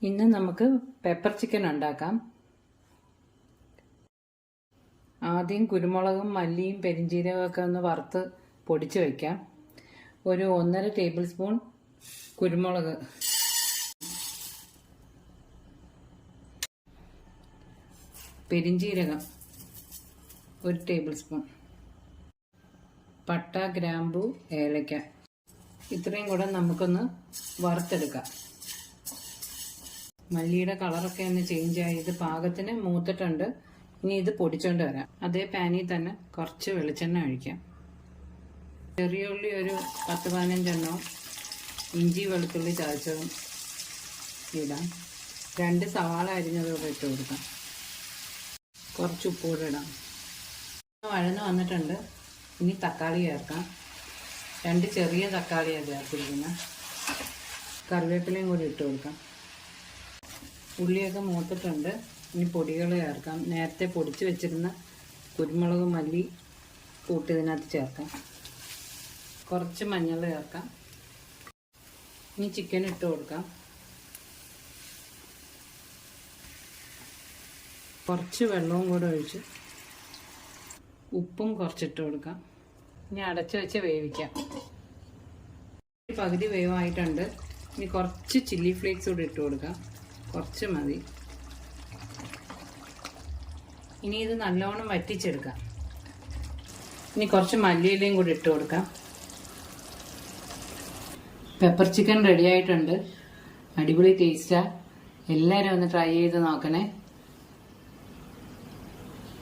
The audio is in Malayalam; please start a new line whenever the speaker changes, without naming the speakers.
ഇന്ന് നമുക്ക് പെപ്പർ ചിക്കൻ ഉണ്ടാക്കാം. ആദ്യം കുരുമുളകും മല്ലിയും പെരിഞ്ചീരകവും ഒക്കെ ഒന്ന് വറുത്ത് പൊടിച്ച് വയ്ക്കാം. ഒരു 1.5 ടേബിൾ സ്പൂൺ കുരുമുളക്, പെരിഞ്ചീരകം 1 ടേബിൾ സ്പൂൺ, പട്ട, ഗ്രാമ്പു, ഏലക്ക ഇത്രയും കൂടെ നമുക്കൊന്ന് വറുത്തെടുക്കാം. മല്ലിയുടെ കളറൊക്കെ ഒന്ന് ചേഞ്ച് ആയി ഇത് പാകത്തിന് മൂത്തിട്ടുണ്ട്. ഇനി ഇത് പൊടിച്ചോണ്ട് വരാം. അതേ പാനിൽ തന്നെ കുറച്ച് വെളിച്ചെണ്ണ ഒഴിക്കാം. ചെറിയ ഉള്ളി ഒരു 10-15 എണ്ണവും ഇഞ്ചി വെളുത്തുള്ളി ചതച്ചതും ഇടാം. 2 സവാള അരിഞ്ഞതുകൂടെ ഇട്ട് കൊടുക്കാം. കുറച്ച് ഉപ്പ് കൂടെ ഇടാം. വഴന്ന് വന്നിട്ടുണ്ട്. ഇനി തക്കാളി ചേർക്കാം. 2 ചെറിയ തക്കാളിയാണ് ചേർത്തിരിക്കുന്നത്. കറിവേപ്പിലയും കൂടി ഇട്ട് കൊടുക്കാം. ഉള്ളിയൊക്കെ മൂത്തിട്ടുണ്ട്. ഇനി പൊടികൾ ചേർക്കാം. നേരത്തെ പൊടിച്ച് വെച്ചിരുന്ന കുരുമുളക്, മല്ലി കൂട്ടി ഇതിനകത്ത് ചേർക്കാം. കുറച്ച് മഞ്ഞൾ ചേർക്കാം. ഇനി ചിക്കൻ ഇട്ട് കൊടുക്കാം. കുറച്ച് വെള്ളവും കൂടെ ഒഴിച്ച് ഉപ്പും കുറച്ചിട്ട് കൊടുക്കാം. ഇനി അടച്ചു വെച്ച് വേവിക്കാം. പകുതി വേവായിട്ടുണ്ട്. ഇനി കുറച്ച് ചില്ലി ഫ്ലേക്സ് കൂടി ഇട്ട് കൊടുക്കാം. കുറച്ച് മതി. ഇനി ഇത് നല്ലോണം വറ്റിച്ചെടുക്കാം. ഇനി കുറച്ച് മല്ലിയിലയും കൂടി ഇട്ട് കൊടുക്കാം. പെപ്പർ ചിക്കൻ റെഡി ആയിട്ടുണ്ട്. അടിപൊളി ടേസ്റ്റാ. എല്ലാവരും ഒന്ന് ട്രൈ ചെയ്ത് നോക്കണേ.